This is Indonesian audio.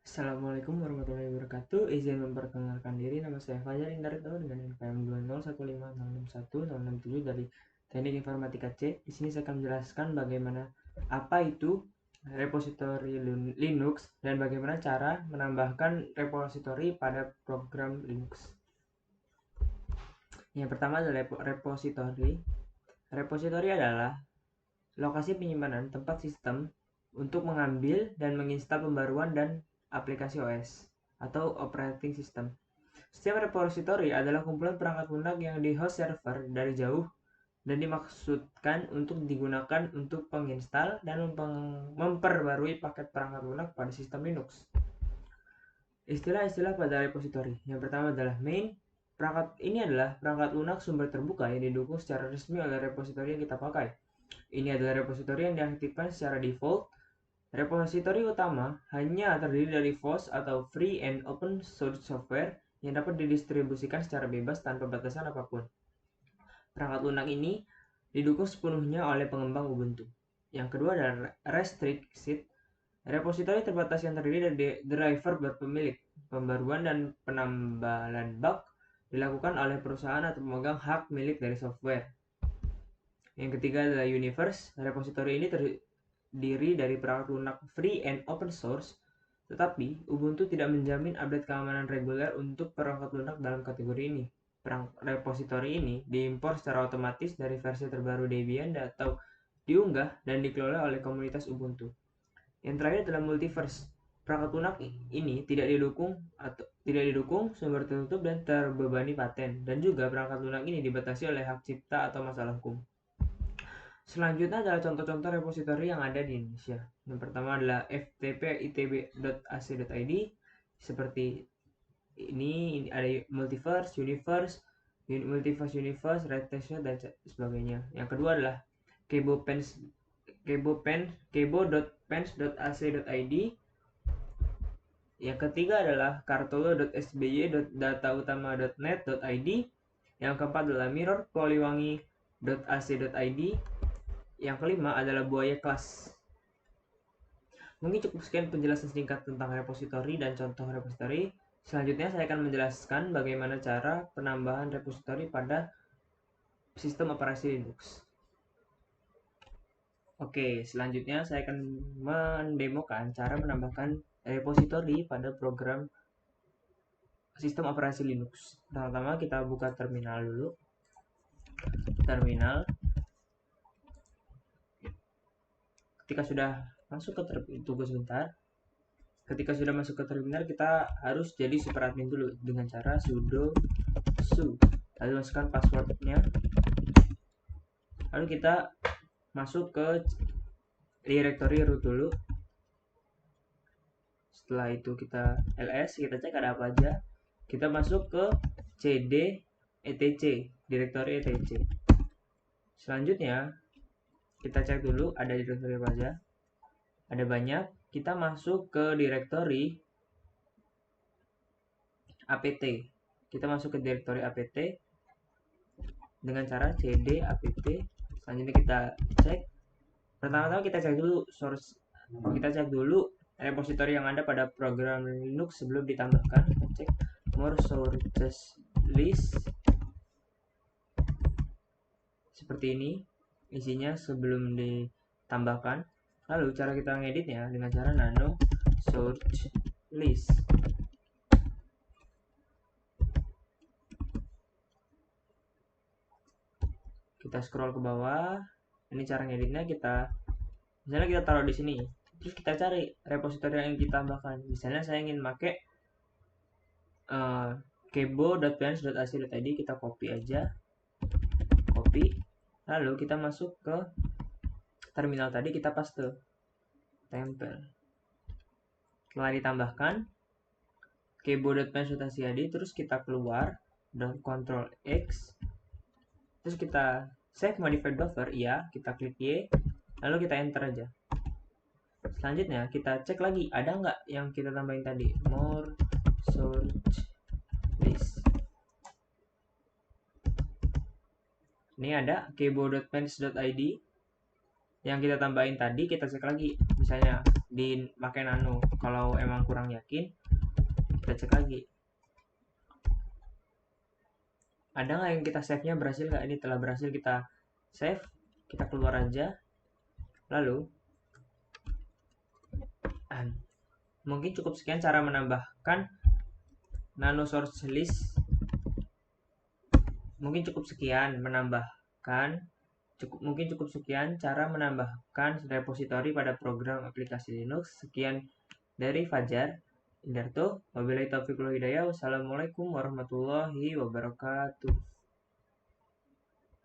Assalamualaikum warahmatullahi wabarakatuh. Izin memperkenalkan diri, nama saya Fajar Indarto dengan NPM 201506167 dari Teknik Informatika C. Di sini saya akan menjelaskan bagaimana apa itu repositori Linux dan bagaimana cara menambahkan repositori pada program Linux. Yang pertama adalah repositori. Repositori adalah lokasi penyimpanan tempat sistem untuk mengambil dan menginstal pembaruan dan aplikasi OS atau operating system. Setiap repository adalah kumpulan perangkat lunak yang di-host server dari jauh dan dimaksudkan untuk digunakan untuk menginstal dan memperbarui paket perangkat lunak pada sistem Linux. Istilah-istilah pada repository. Yang pertama adalah main. Perangkat ini adalah perangkat lunak sumber terbuka yang didukung secara resmi oleh repository yang kita pakai. Ini adalah repository yang diaktifkan secara default. Repositori utama hanya terdiri dari FOSS atau Free and Open Source Software yang dapat didistribusikan secara bebas tanpa batasan apapun. Perangkat lunak ini didukung sepenuhnya oleh pengembang Ubuntu. Yang kedua adalah Restricted. Repositori terbatas yang terdiri dari driver berpemilik. Pembaruan dan penambahan bug dilakukan oleh perusahaan atau pemegang hak milik dari software. Yang ketiga adalah Universe. Repositori ini terdiri dari perangkat lunak free and open source, tetapi Ubuntu tidak menjamin update keamanan reguler untuk perangkat lunak dalam kategori ini. Repositori ini diimpor secara otomatis dari versi terbaru Debian atau diunggah dan dikelola oleh komunitas Ubuntu. Yang terakhir adalah Multiverse. Perangkat lunak ini tidak didukung, sumber tertutup dan terbebani paten, dan juga perangkat lunak ini dibatasi oleh hak cipta atau masalah hukum. Selanjutnya adalah contoh-contoh repositori yang ada di Indonesia. Yang pertama adalah ftp.itb.ac.id. Seperti ini ada Multiverse, Universe, Redtest, dan sebagainya. Yang kedua adalah kebo.pens.ac.id. Yang ketiga adalah kartolo.sby.datautama.net.id. Yang keempat adalah mirror.poliwangi.ac.id. Yang kelima adalah buaya kelas. Mungkin cukup sekian penjelasan singkat tentang repositori dan contoh repositori. Selanjutnya saya akan menjelaskan bagaimana cara penambahan repositori pada sistem operasi Linux. Oke, selanjutnya saya akan mendemokan cara menambahkan repositori pada program sistem operasi Linux. Pertama kita buka terminal dulu. Ketika sudah masuk ke tunggu sebentar. Ketika sudah masuk ke terminal, kita harus jadi super admin dulu dengan cara sudo su. Lalu masukkan passwordnya. Lalu kita masuk ke directory root dulu. Setelah itu kita ls, kita cek ada apa aja. Kita masuk ke cd etc, directory etc. Selanjutnya kita cek dulu ada directory apa aja. Ada banyak. Kita masuk ke directory apt. Kita masuk ke directory apt dengan cara cd apt. Selanjutnya kita cek. Pertama-tama kita cek dulu source. Kita cek dulu repository yang ada pada program Linux sebelum ditambahkan. Kita cek more sources list. Seperti ini isinya sebelum ditambahkan. Lalu cara kita ngeditnya dengan cara nano source list. Kita scroll ke bawah. Ini cara ngeditnya. Misalnya kita taruh di sini. Terus kita cari repositori yang kita tambahkan. Misalnya saya ingin pakai kebo.pens.ac.id. Kita copy aja. Lalu kita masuk ke terminal tadi, kita paste, tempel. Setelah ditambahkan kebo.pens.ac.id, terus kita keluar dan Ctrl X, terus kita save modified buffer, iya, kita klik Y, lalu kita enter aja. Selanjutnya kita cek lagi ada nggak yang kita tambahin tadi, more source list. Ini ada kebo.pens.id. yang kita tambahin tadi kita cek lagi, misalnya di pakai nano. Kalau emang kurang yakin kita cek lagi ada nggak yang kita save nya berhasil nggak. Ini telah berhasil kita save, kita keluar aja. Lalu mungkin cukup sekian cara menambahkan nano source list. Mungkin cukup sekian cara menambahkan repositori pada program aplikasi Linux. Sekian dari Fajar Indarto. Wabillahi taufiq wal hidayah. Wassalamualaikum warahmatullahi wabarakatuh.